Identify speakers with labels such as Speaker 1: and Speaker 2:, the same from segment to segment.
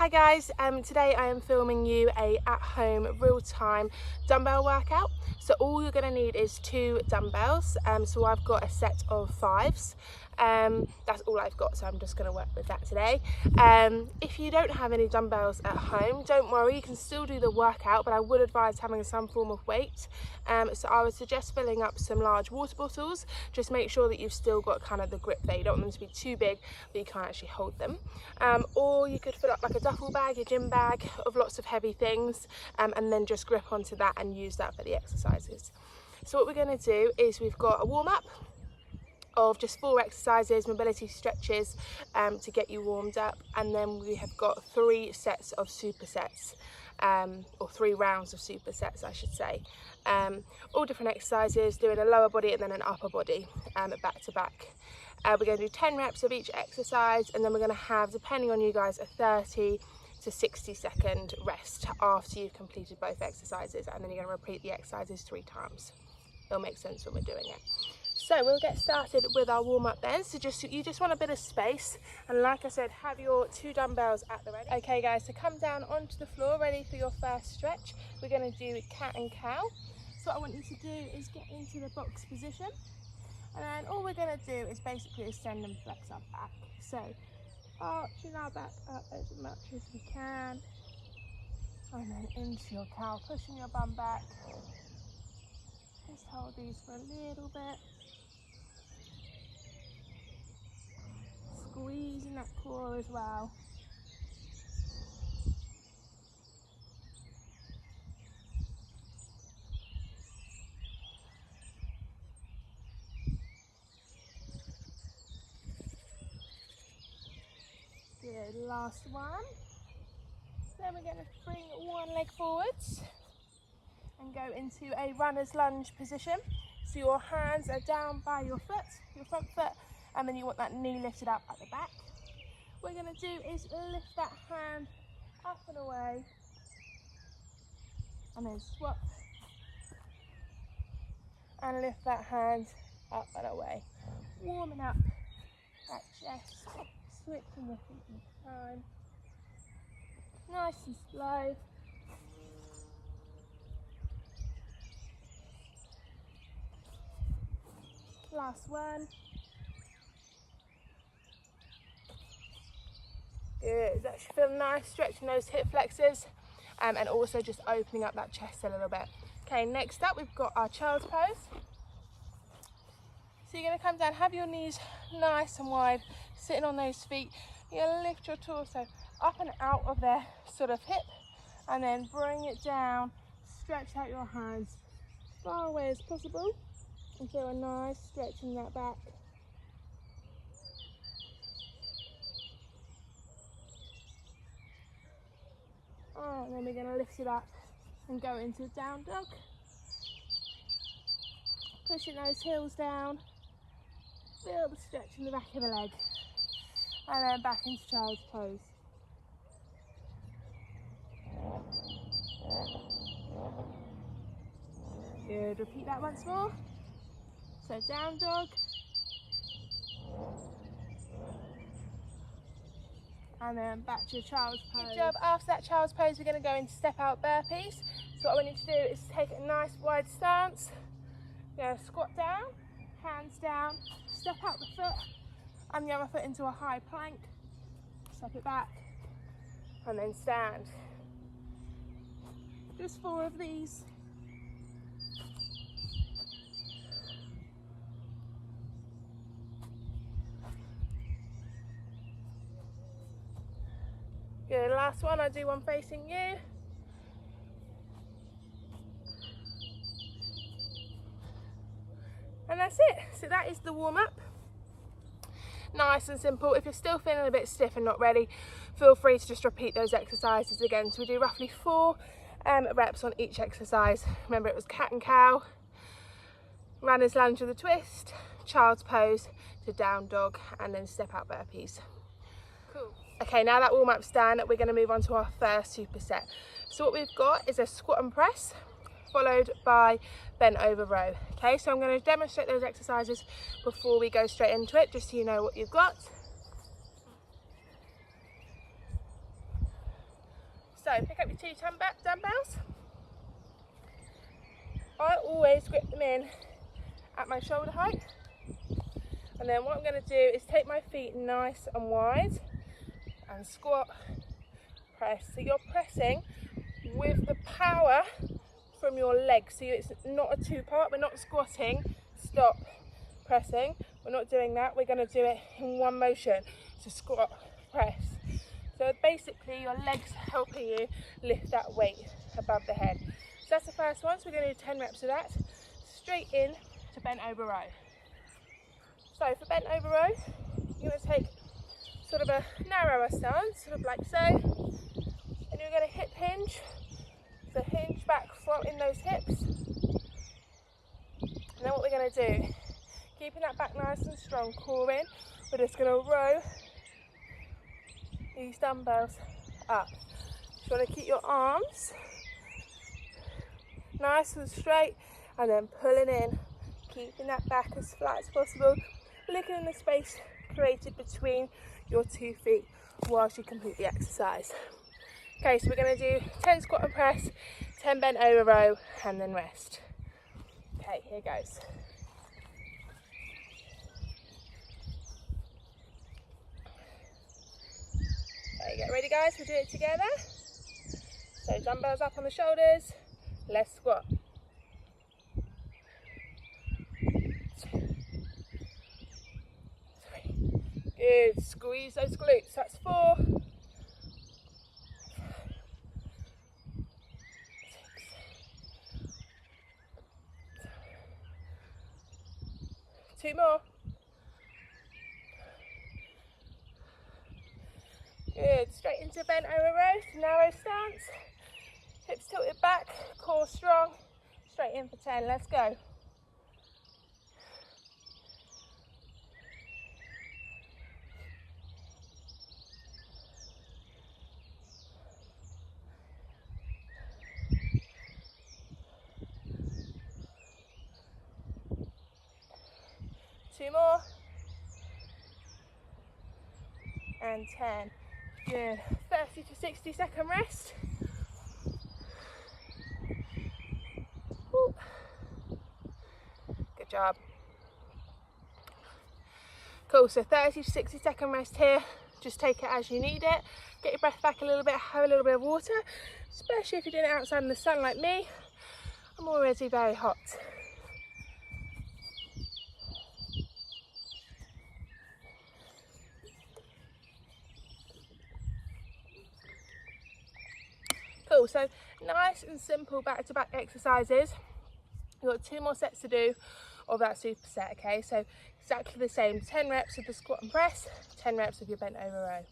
Speaker 1: Hi guys, today I am filming you a at-home real-time dumbbell workout. So all you're going to need is 2 dumbbells. So I've got a set of 5s. That's all I've got, so I'm just going to work with that today. If you don't have any dumbbells at home, don't worry, you can still do the workout, but I would advise having some form of weight. So I would suggest filling up some large water bottles. Just make sure that you've still got kind of the grip there. You don't want them to be too big that you can't actually hold them. Or you could fill up like a duffel bag, your gym bag of lots of heavy things, and then just grip onto that and use that for the exercises. So what we're going to do is we've got a warm-up of just 4 exercises, mobility stretches, to get you warmed up, and then we have got 3 sets of supersets, or 3 rounds of supersets I should say, all different exercises, doing a lower body and then an upper body, back to back. We're going to do 10 reps of each exercise, and then we're going to have, depending on you guys, a 30 to 60 second rest after you've completed both exercises, and then you're going to repeat the exercises 3 times. It'll make sense when we're doing it. So we'll get started with our warm-up then. So you just want a bit of space, and like I said, have your 2 dumbbells at the ready. Okay guys, so come down onto the floor ready for your first stretch. We're going to do cat and cow. So what I want you to do is get into the box position, and then all we're going to do is basically extend and flex our back. So arching our back up as much as we can, and then into your cow, pushing your bum back. Just hold these for a little bit. Squeezing that core as well. Good, last one. Then we're going to bring one leg forwards and go into a runner's lunge position. So your hands are down by your foot, your front foot, and then you want that knee lifted up at the back. What we're going to do is lift that hand up and away, and then swap, and lift that hand up and away. Warming up that chest, switching the feet each time. Nice and slow. Last one. Good, that should feel nice, stretching those hip flexors, and also just opening up that chest a little bit. Okay, next up we've got our child's pose. So you're going to come down, have your knees nice and wide, sitting on those feet. You're going to lift your torso up and out of their sort of hip, and then bring it down, stretch out your hands as far away as possible, and feel a nice stretch in that back. And then we're going to lift it up and go into a down dog. Pushing those heels down. Feel the stretch in the back of the leg. And then back into child's pose. Good, repeat that once more. So down dog. And then back to your child's pose. Good job. After that child's pose, we're going to go into step out burpees. So what I want you to do is take a nice wide stance. You're going to squat down, hands down, step out the foot, and the other foot into a high plank. Step it back, and then stand. Just 4 of these. Good, last one, I'll do one facing you. And that's it. So that is the warm-up. Nice and simple. If you're still feeling a bit stiff and not ready, feel free to just repeat those exercises again. So we do roughly 4 reps on each exercise. Remember, it was cat and cow, runner's lunge with a twist, child's pose to down dog, and then step out burpees. Cool. Okay, now that warm-up's done, we're going to move on to our first superset. So what we've got is a squat and press, followed by bent over row. Okay, so I'm going to demonstrate those exercises before we go straight into it, just so you know what you've got. So pick up your 2 dumbbells. I always grip them in at my shoulder height. And then what I'm going to do is take my feet nice and wide and squat, press. So you're pressing with the power from your legs. So it's not a 2-part. We're not squatting, stop, pressing. We're not doing that. We're going to do it in one motion. So squat, press. So basically your legs helping you lift that weight above the head. So that's the first one. So we're going to do 10 reps of that. Straight in to bent over row. So for bent over row, you're going to take sort of a narrower stance, sort of like so. And you're going to hip hinge. So hinge back, flatten those hips. And then what we're going to do, keeping that back nice and strong, core in, we're just going to row these dumbbells up. You want to keep your arms nice and straight and then pulling in, keeping that back as flat as possible, looking in the space created between your 2 feet whilst you complete the exercise. Okay, so we're going to do 10 squat and press, 10 bent over row, and then rest. Okay, here goes. Okay, get ready guys, we'll do it together. So dumbbells up on the shoulders, let's squat. 2, 3, good, squeeze those glutes, that's 4, 6, 2 more. Good, straight into bent over row, narrow stance, hips tilted back, core strong, straight in for 10, let's go. Two more, and 10. Good, 30 to 60 second rest. Woo. Good job. Cool, so 30 to 60 second rest here. Just take it as you need it. Get your breath back a little bit, have a little bit of water, especially if you're doing it outside in the sun like me. I'm already very hot. Cool, so nice and simple back-to-back exercises. You've got 2 more sets to do of that superset, okay? So exactly the same, 10 reps of the squat and press, 10 reps of your bent over row.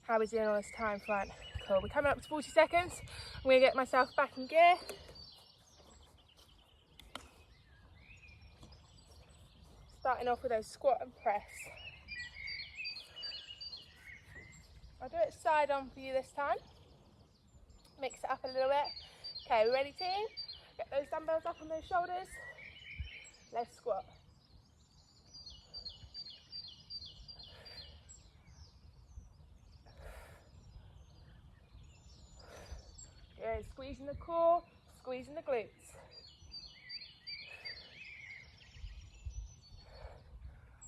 Speaker 1: How are we doing on this time front? Cool, we're coming up to 40 seconds. I'm gonna get myself back in gear. Starting off with those squat and press. I'll do it side on for you this time. Mix it up a little bit. Okay, we ready team? Get those dumbbells up on those shoulders. Let's squat. Good, squeezing the core, squeezing the glutes.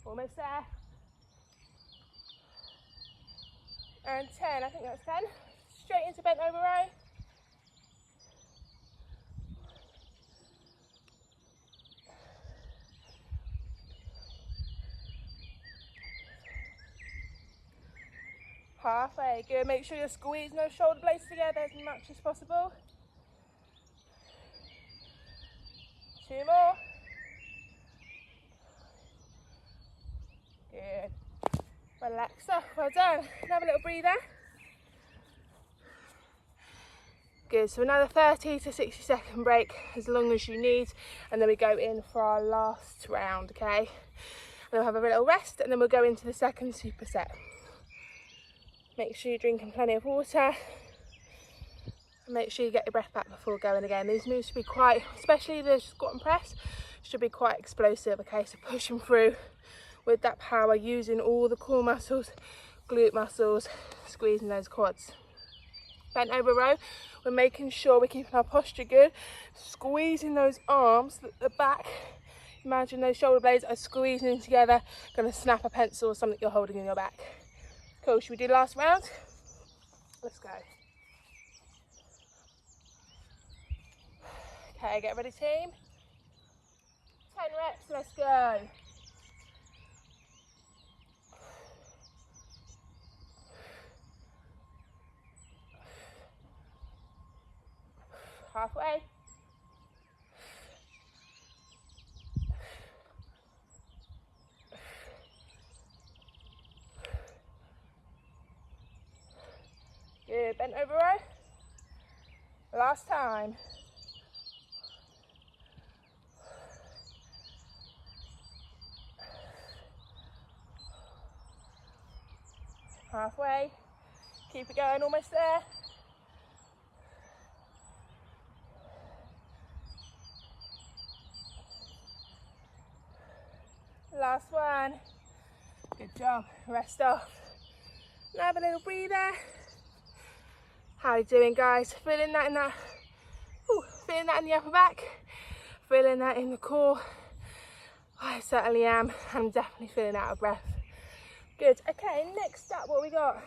Speaker 1: Almost there. And 10, I think that's 10. Straight into bent over row. Halfway, good. Make sure you're squeezing those shoulder blades together as much as possible. 2 more. Good. Relaxer, well done. Another little breather. Good, so another 30 to 60 second break as long as you need, and then we go in for our last round, okay? And we'll have a little rest and then we'll go into the second superset. Make sure you're drinking plenty of water and make sure you get your breath back before going again. These moves should be quite, especially the squat and press, should be quite explosive, okay? So pushing through with that power, using all the core muscles, glute muscles, squeezing those quads. bent over row. We're making sure we're keeping our posture good, squeezing those arms at the back. Imagine those shoulder blades are squeezing together, gonna snap a pencil or something you're holding in your back. Cool, should we do the last round? Let's go. Okay, get ready team. 10 reps, let's go. Halfway. Good, bent over row. Last time. Halfway. Keep it going, almost there. Last one. Good job. Rest off. Now have a little breather. How are you doing, guys? Feeling that in that? Ooh, feeling that in the upper back? Feeling that in the core? I certainly am. I'm definitely feeling out of breath. Good. Okay, next up, what we got?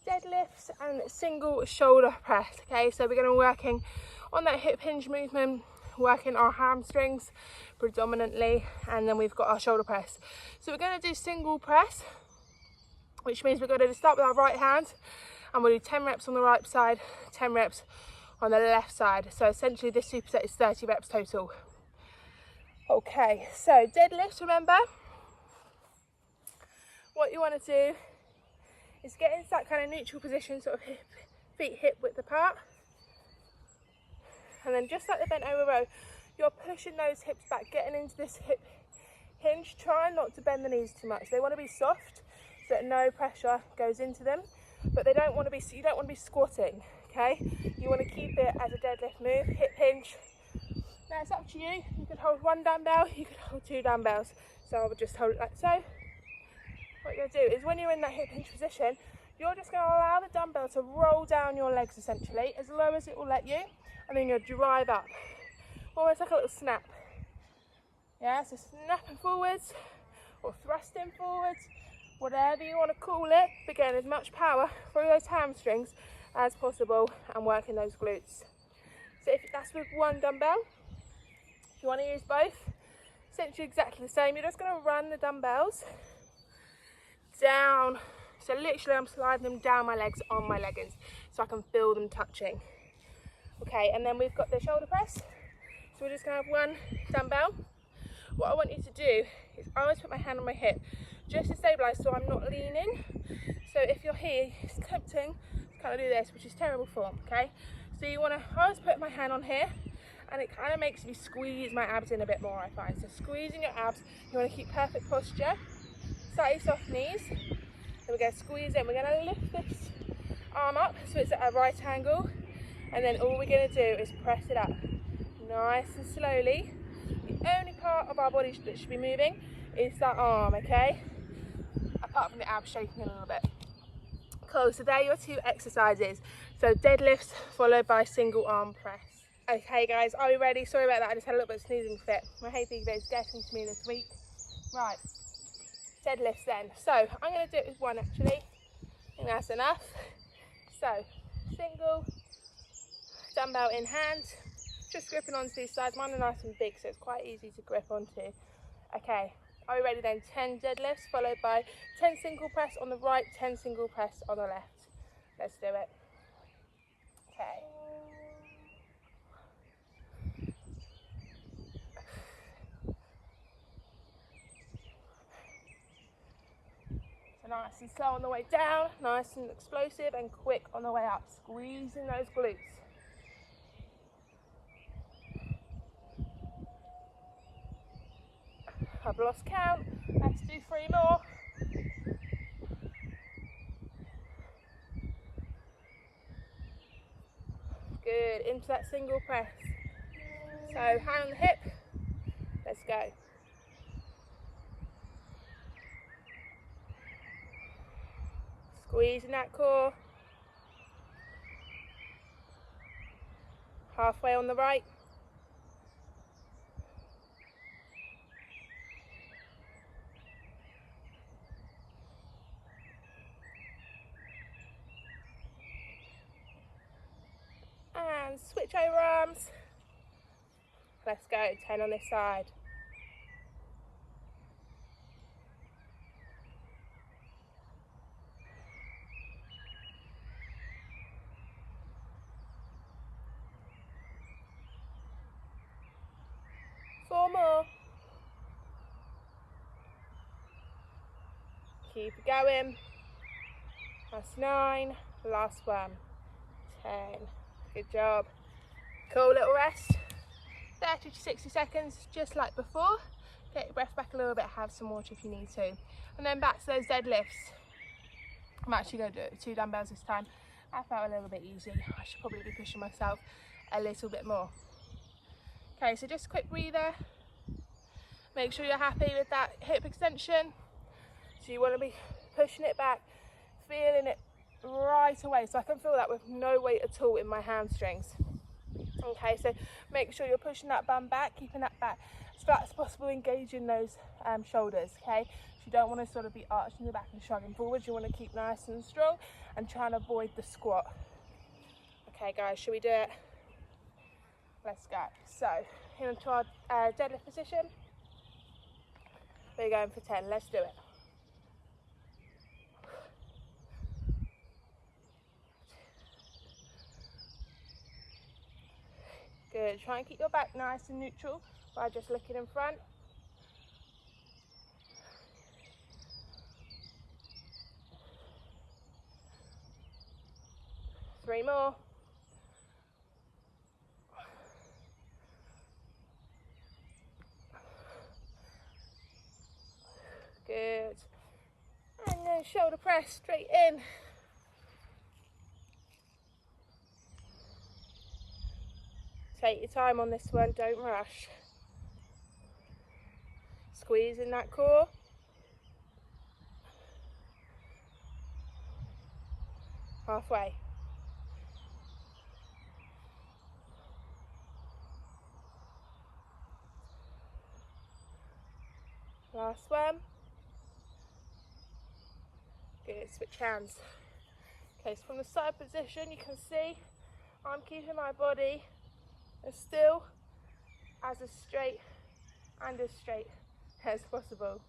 Speaker 1: Deadlifts and single shoulder press. Okay, so we're going to be working on that hip hinge movement, working our hamstrings predominantly, and then we've got our shoulder press. So we're going to do single press, which means we're going to start with our right hand, and we'll do 10 reps on the right side, 10 reps on the left side. So essentially this superset is 30 reps total. Okay, so deadlifts, remember, what you want to do is get into that kind of neutral position, sort of feet hip width apart. And then just like the bent over row, you're pushing those hips back, getting into this hip hinge. Try not to bend the knees too much. They want to be soft so that no pressure goes into them, but they don't want to be, you don't want to be squatting, okay? You want to keep it as a deadlift move, hip hinge. Now it's up to you. You could hold one dumbbell, you could hold 2 dumbbells. So I would just hold it like so. What you're going to do is when you're in that hip hinge position, you're just going to allow the dumbbell to roll down your legs essentially, as low as it will let you, and then you'll drive up. Almost like a little snap. Yeah, so snapping forwards or thrusting forwards, whatever you want to call it, but getting as much power through those hamstrings as possible and working those glutes. So if that's with one dumbbell, if you want to use both, essentially exactly the same. You're just going to run the dumbbells down. So literally I'm sliding them down my legs on my leggings so I can feel them touching. Okay, and then we've got the shoulder press. So we're just going to have one dumbbell. What I want you to do is I always put my hand on my hip just to stabilise so I'm not leaning. So if you're here, it's tempting to kind of do this, which is terrible form, okay? So you want to, I always put my hand on here, and it kind of makes me squeeze my abs in a bit more, I find. So squeezing your abs, you want to keep perfect posture, slightly soft knees. Then we're going to squeeze in. We're going to lift this arm up so it's at a right angle, and then all we're going to do is press it up nice and slowly. The only part of our body that should be moving is that arm, okay? Apart from the abs shaking a little bit. Cool, so there are your 2 exercises. So deadlifts followed by single arm press. Okay guys, are we ready? Sorry about that, I just had a little bit of sneezing fit. My hay fever is getting to me this week. Right, deadlifts then. So I'm going to do it with one actually. I think that's enough. So single, dumbbell in hand, just gripping onto these sides. Mine are nice and big, so it's quite easy to grip onto. Okay, are we ready then? 10 deadlifts followed by 10 single press on the right, 10 single press on the left. Let's do it. Okay. So nice and slow on the way down, nice and explosive, and quick on the way up, squeezing those glutes. I've lost count. Let's do 3 more. Good, into that single press. So hand on the hip, let's go. Squeezing that core. halfway on the right. And switch over arms. Let's go, 10 on this side. Four more. Keep it going. That's 9. Last one. 10. Good job. Cool little rest. 30 to 60 seconds, just like before. Get your breath back a little bit, have some water if you need to. And then back to those deadlifts. I'm actually going to do it with 2 dumbbells this time. I felt a little bit easy. I should probably be pushing myself a little bit more. Okay, so just a quick breather. Make sure you're happy with that hip extension. So you want to be pushing it back, feeling it right away. So I can feel that with no weight at all in my hamstrings. Okay, so make sure you're pushing that bum back, keeping that back as flat as possible, engaging those shoulders, okay? So you don't want to sort of be arching the back and shrugging forwards. You want to keep nice and strong and try and avoid the squat. Okay, guys, should we do it? Let's go. So, into our deadlift position. We're going for 10. Let's do it. Good. Try and keep your back nice and neutral by just looking in front. Three more. Good. And then shoulder press straight in. Take your time on this one, don't rush. Squeeze in that core. Halfway. Last one. Good, switch hands. Okay, so from the side position you can see I'm keeping my body as still, as straight as possible.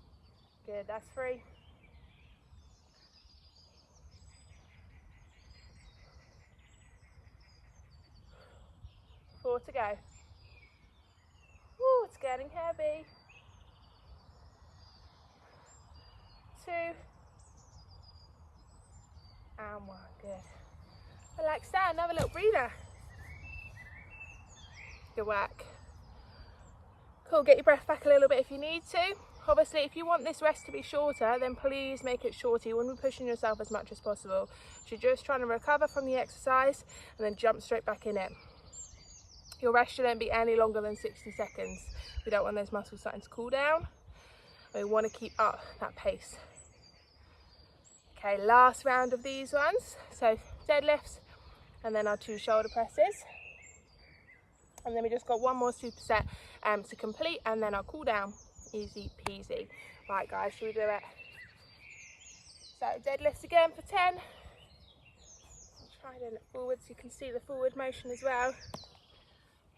Speaker 1: Good, that's 3. 4 to go. Woo, it's getting heavy. 2 and 1, good. Relax down, have a little breather. Good work. Cool, get your breath back a little bit if you need to. Obviously, if you want this rest to be shorter, then please make it shorter. You want to be pushing yourself as much as possible. So you're just trying to recover from the exercise and then jump straight back in it. Your rest shouldn't be any longer than 60 seconds. We don't want those muscles starting to cool down. We want to keep up that pace. Okay, last round of these ones. So deadlifts and then our 2 shoulder presses. And then we just got one more superset to complete, and then I'll cool down. Easy peasy. Right guys, should we do it? So deadlifts again for 10. I'll try to look forward so you can see the forward motion as well.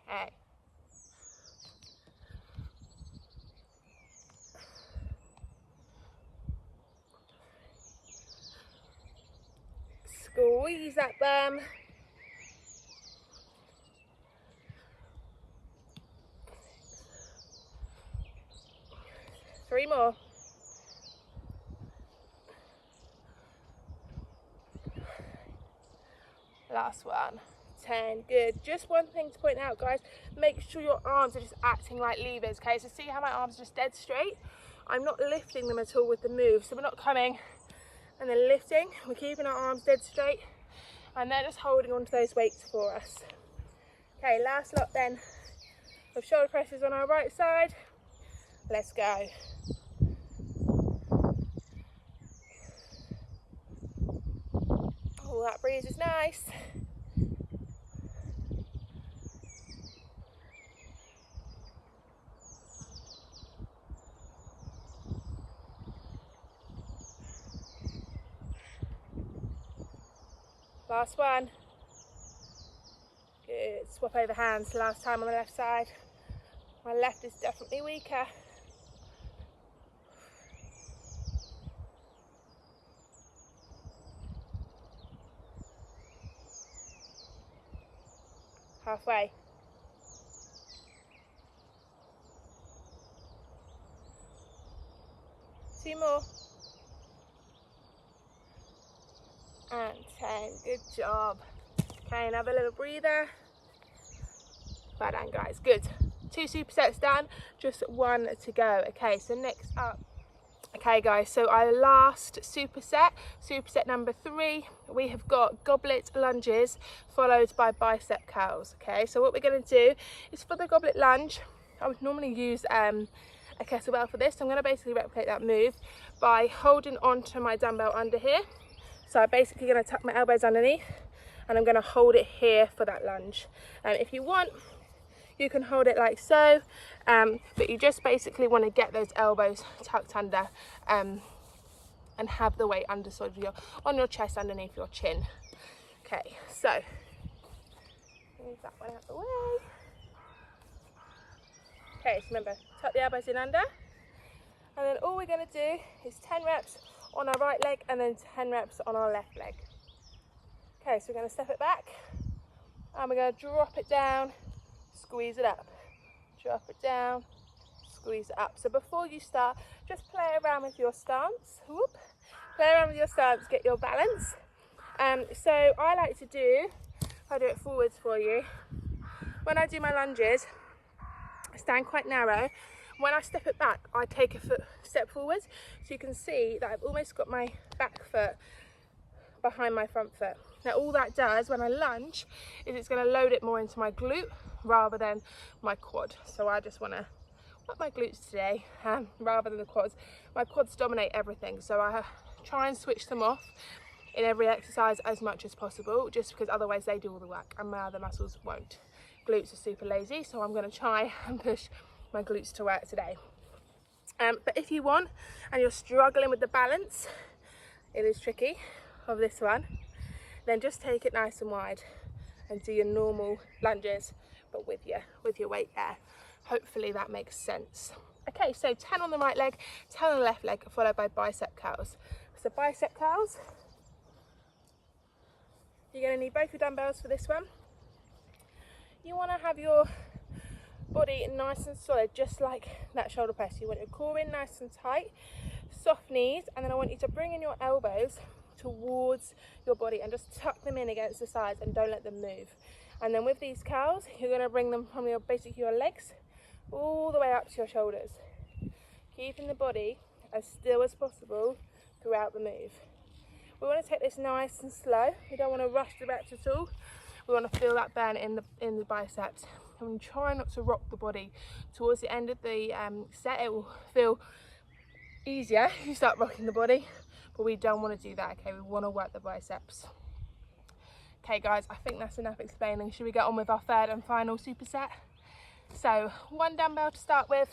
Speaker 1: Okay. Squeeze that bum. 3 more. Last one. 10. Good. Just one thing to point out, guys. Make sure your arms are just acting like levers, okay? So see how my arms are just dead straight? I'm not lifting them at all with the move. So we're not coming and then lifting. We're keeping our arms dead straight and they're just holding onto those weights for us. Okay, last lot then of shoulder presses on our right side. Let's go. Oh, that breeze is nice. Last one. Good. Swap over hands. Last time on the left side. My left is definitely weaker. Halfway. Two more. And 10. Good job. Okay, another little breather. Well done, guys. Good. 2 supersets done, just 1 to go. Okay, so next up. Okay, guys, so our last superset number 3, we have got goblet lunges followed by bicep curls. Okay, so what we're going to do is for the goblet lunge, I would normally use a kettlebell for this. So I'm going to basically replicate that move by holding onto my dumbbell under here. So I'm basically going to tuck my elbows underneath and I'm going to hold it here for that lunge. If you want, you can hold it like so, but you just basically want to get those elbows tucked under and have the weight under sort of on your chest underneath your chin. Okay, so move that one out of the way. Okay, so remember, tuck the elbows in under, and then all we're going to do is 10 reps on our right leg and then 10 reps on our left leg. Okay, so we're going to step it back and we're going to drop it down, squeeze it up, drop it down, squeeze it up. So before you start, just play around with your stance. Whoop. Play around with your stance, get your balance. So I like to do, if I do it forwards for you, when I do my lunges, I stand quite narrow. When I step it back, I take a step forwards, so you can see that I've almost got my back foot behind my front foot. Now all that does when I lunge is it's going to load it more into my glute rather than my quad. So I just want to work my glutes today rather than the quads. My quads dominate everything, so I try and switch them off in every exercise as much as possible, just because otherwise they do all the work and my other muscles won't. Glutes are super lazy, so I'm going to try and push my glutes to work today. But if you want and you're struggling with the balance, it is tricky of this one, then just take it nice and wide and do your normal lunges, but with your weight there. Hopefully that makes sense. Okay, so 10 on the right leg, 10 on the left leg, followed by bicep curls. So bicep curls, you're going to need both your dumbbells for this one. You want to have your body nice and solid, just like that shoulder press. You want your core in nice and tight, soft knees, and then I want you to bring in your elbows towards your body and just tuck them in against the sides and don't let them move. And then with these curls, you're going to bring them from basically your legs all the way up to your shoulders, keeping the body as still as possible throughout the move. We want to take this nice and slow. We don't want to rush the reps at all. We want to feel that burn in the biceps. And try not to rock the body. Towards the end of the set, it will feel easier if you start rocking the body, but we don't want to do that. Okay, we want to work the biceps. Okay guys, I think that's enough explaining. Should we get on with our third and final superset? So 1 dumbbell to start with,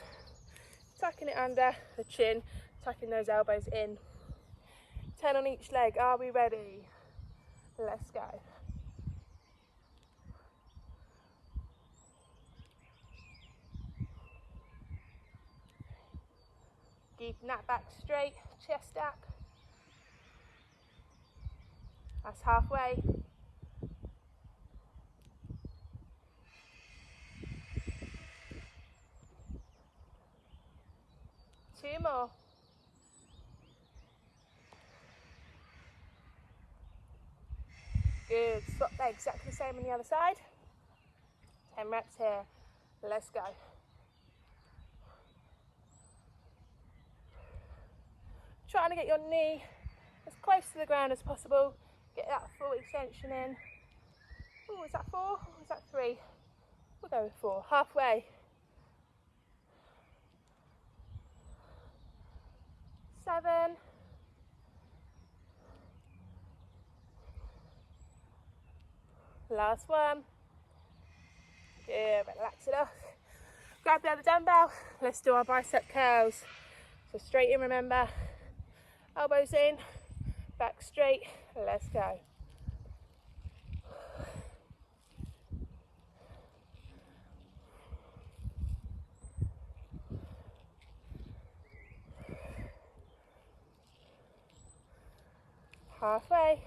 Speaker 1: tucking it under the chin, tucking those elbows in. 10 on each leg. Are we ready? Let's go. Keeping that back straight, chest up. That's halfway. Two more. Good. Swap legs, exactly the same on the other side. 10 reps here. Let's go. Trying to get your knee as close to the ground as possible. Get that full extension in. Oh, is that 4 or is that 3? We'll go with 4. Halfway. 7. Last one. Good, relax it off. Grab the other dumbbell. Let's do our bicep curls. So straight in, remember. Elbows in, back straight. Let's go. Halfway.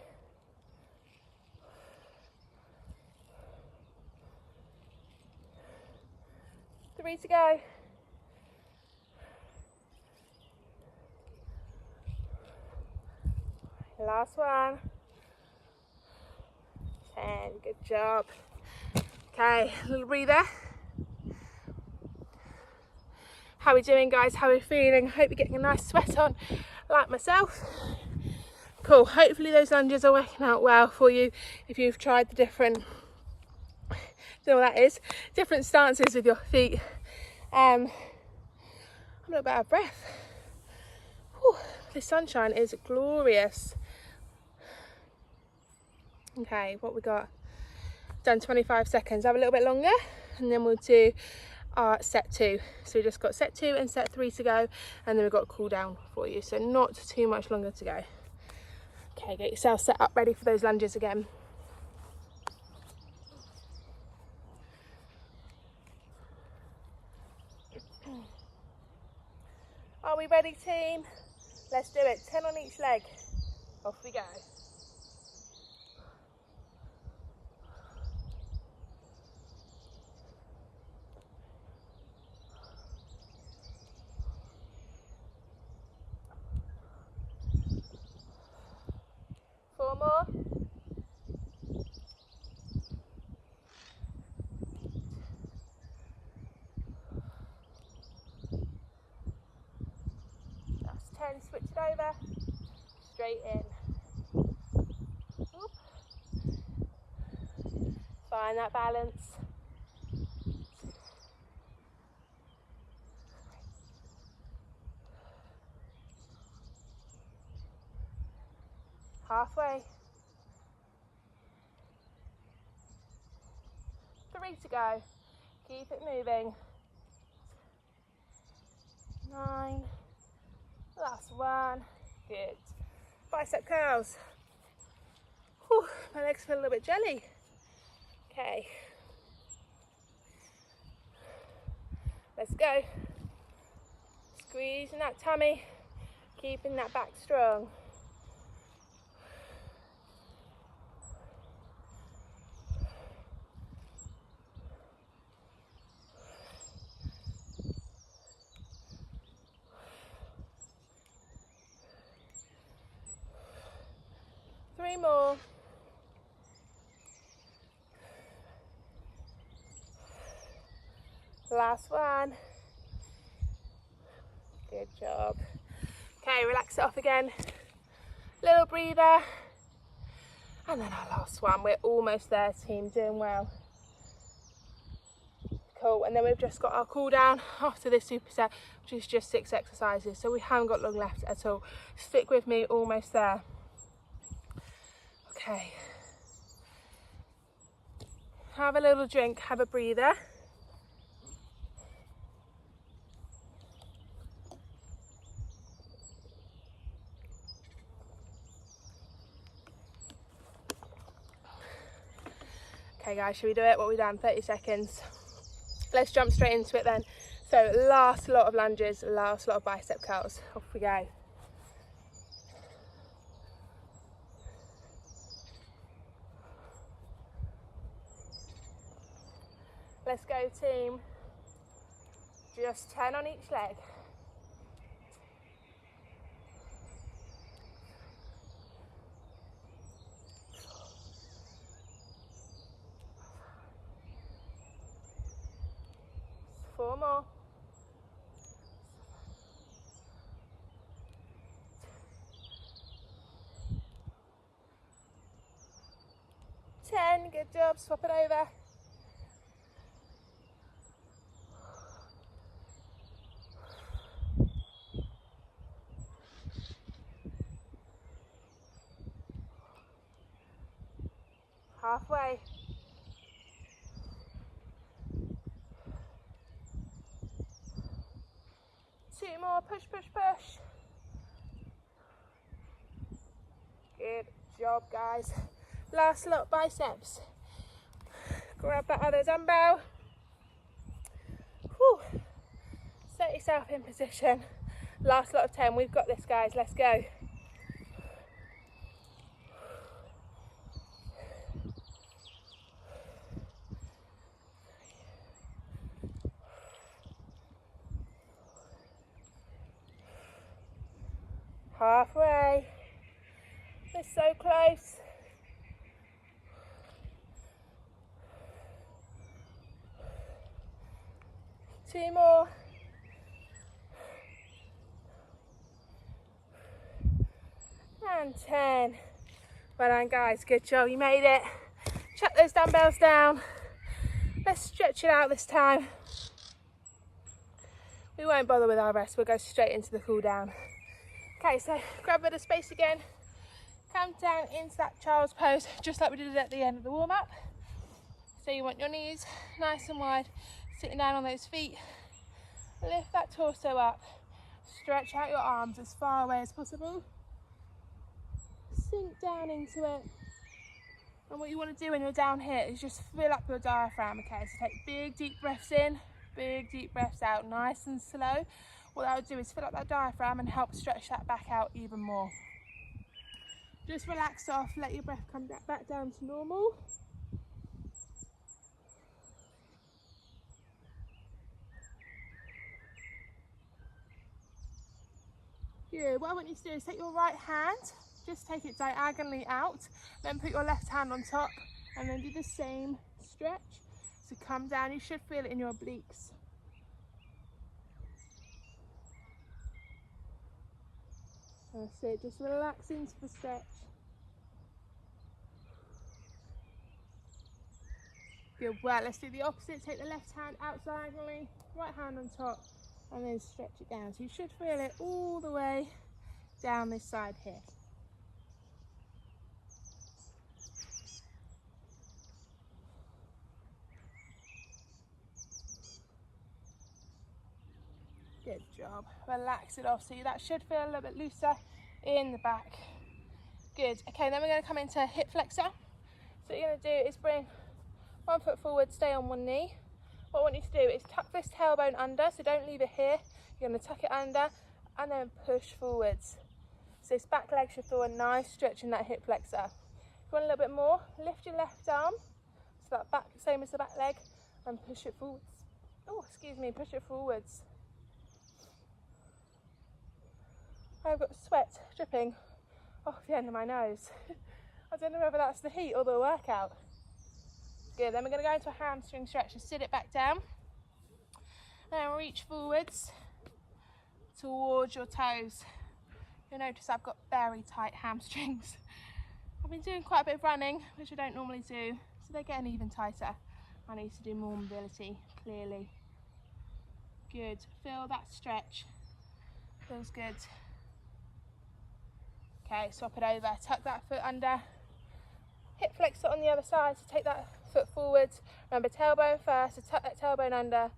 Speaker 1: Three to go. Last one. 10, good job. Okay, a little breather. How are we doing, guys? How are we feeling? Hope you're getting a nice sweat on, like myself. Cool, hopefully those lunges are working out well for you if you've tried the different, don't know what that is, different stances with your feet. I'm a little bit out of breath. Whew, the sunshine is glorious. Okay, what we got? Done 25 seconds. Have a little bit longer and then we'll do our set 2. So we just got set 2 and set 3 to go, and then we've got cool down for you. So not too much longer to go. Okay, get yourself set up ready for those lunges again. Are we ready, team? Let's do it. 10 on each leg. Off we go. 4 more. That's 10, switch it over, straight in. Oop. Find that balance. Halfway. 3 to go. Keep it moving. 9. Last one. Good. Bicep curls. Whew, my legs feel a little bit jelly. Okay. Let's go. Squeezing that tummy. Keeping that back strong. Three more. Last one. Good job. Okay, relax it off again. Little breather. And then our last one. We're almost there, team. Doing well. Cool. And then we've just got our cool down after this superset, which is just 6 exercises. So we haven't got long left at all. Stick with me, almost there. Okay, have a little drink, have a breather. Okay guys, should we do it? What we done? 30 seconds. Let's jump straight into it then. So last lot of lunges, last lot of bicep curls. Off we go. Let's go, team. Just 10 on each leg. Four more. 10, good job, swap it over. Halfway. Two more, push, push, push. Good job, guys. Last lot, biceps. Grab that other dumbbell. Whew. Set yourself in position. Last lot of 10, we've got this, guys, let's go. Halfway. We're so close. Two more. And 10. Well done guys, good job, you made it. Chuck those dumbbells down. Let's stretch it out this time. We won't bother with our rest, we'll go straight into the cool down. Okay, so grab a bit of space again. Come down into that child's pose, just like we did at the end of the warm up. So you want your knees nice and wide, sitting down on those feet. Lift that torso up. Stretch out your arms as far away as possible. Sink down into it. And what you want to do when you're down here is just fill up your diaphragm, okay? So take big deep breaths in, big deep breaths out, nice and slow. What that will do is fill up that diaphragm and help stretch that back out even more. Just relax off, let your breath come back down to normal. Good. What I want you to do is take your right hand, just take it diagonally out, then put your left hand on top, and then do the same stretch. So come down, you should feel it in your obliques. That's it, just relax into the stretch. Good work, let's do the opposite. Take the left hand out diagonally, right hand on top, and then stretch it down. So you should feel it all the way down this side here. Good job. Relax it off. So that should feel a little bit looser in the back. Good. Okay, then we're going to come into hip flexor. So what you're going to do is bring one foot forward, stay on one knee. What I want you to do is tuck this tailbone under, so don't leave it here. You're going to tuck it under and then push forwards. So this back leg should feel a nice stretch in that hip flexor. If you want a little bit more, lift your left arm, so that back, same as the back leg, and push it forwards. Oh, excuse me, push it forwards. I've got sweat dripping off the end of my nose. I don't know whether that's the heat or the workout. Good, then we're going to go into a hamstring stretch. So sit it back down. And reach forwards towards your toes. You'll notice I've got very tight hamstrings. I've been doing quite a bit of running, which I don't normally do, so they're getting even tighter. I need to do more mobility, clearly. Good, feel that stretch. Feels good. Okay, swap it over, tuck that foot under, hip flexor on the other side, so take that foot forwards. Remember, tailbone first, so tuck that tailbone under,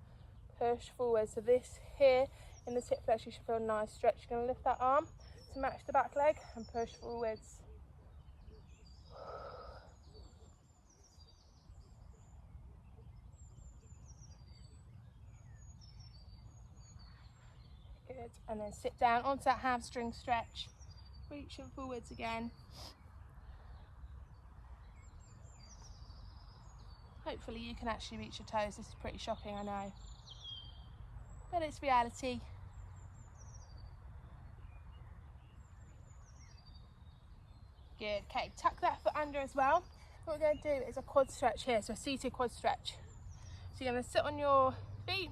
Speaker 1: push forward. So this here in the hip flexor, you should feel a nice stretch. You're going to lift that arm to match the back leg and push forwards. Good, and then sit down onto that hamstring stretch. Reaching forwards again. Hopefully you can actually reach your toes. This is pretty shocking, I know, but it's reality. Good. Okay, tuck that foot under as well. What we're going to do is a quad stretch here, so a seated quad stretch. So you're going to sit on your feet,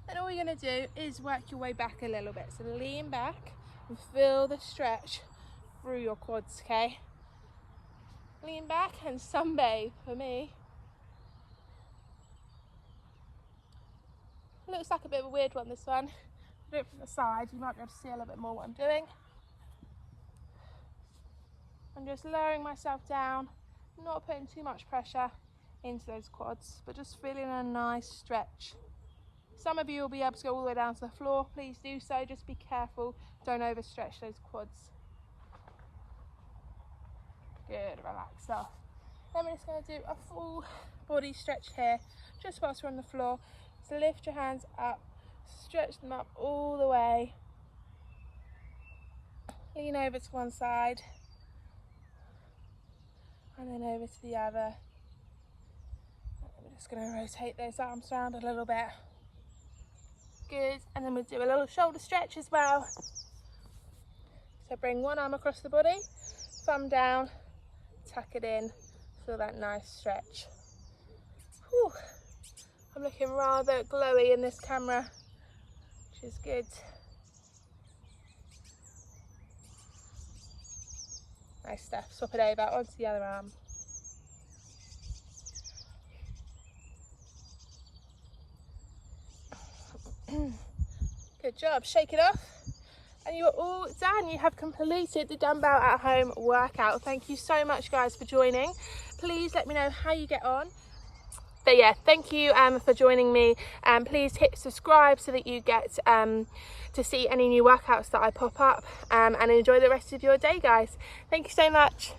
Speaker 1: and all you're going to do is work your way back a little bit. So lean back and feel the stretch through your quads, okay? Lean back and sunbathe for me. Looks like a bit of a weird one, this one. Do it from the side, you might be able to see a little bit more what I'm doing. I'm just lowering myself down, not putting too much pressure into those quads, but just feeling a nice stretch. Some of you will be able to go all the way down to the floor. Please do so, just be careful, don't overstretch those quads. Good, relax off. Then we're just going to do a full body stretch here, just whilst we're on the floor. So lift your hands up, stretch them up all the way. Lean over to one side, and then over to the other. We're just going to rotate those arms around a little bit. Good, and then we'll do a little shoulder stretch as well. So bring one arm across the body, thumb down, tuck it in, feel that nice stretch. Whew. I'm looking rather glowy in this camera, which is good. Nice stuff. Swap it over onto the other arm. Good job. Shake it off. And you're all done. You have completed the dumbbell at home workout. Thank you so much, guys, for joining. Please let me know how you get on. But yeah, thank you for joining me. Please hit subscribe so that you get to see any new workouts that I pop up, and enjoy the rest of your day, guys. Thank you so much.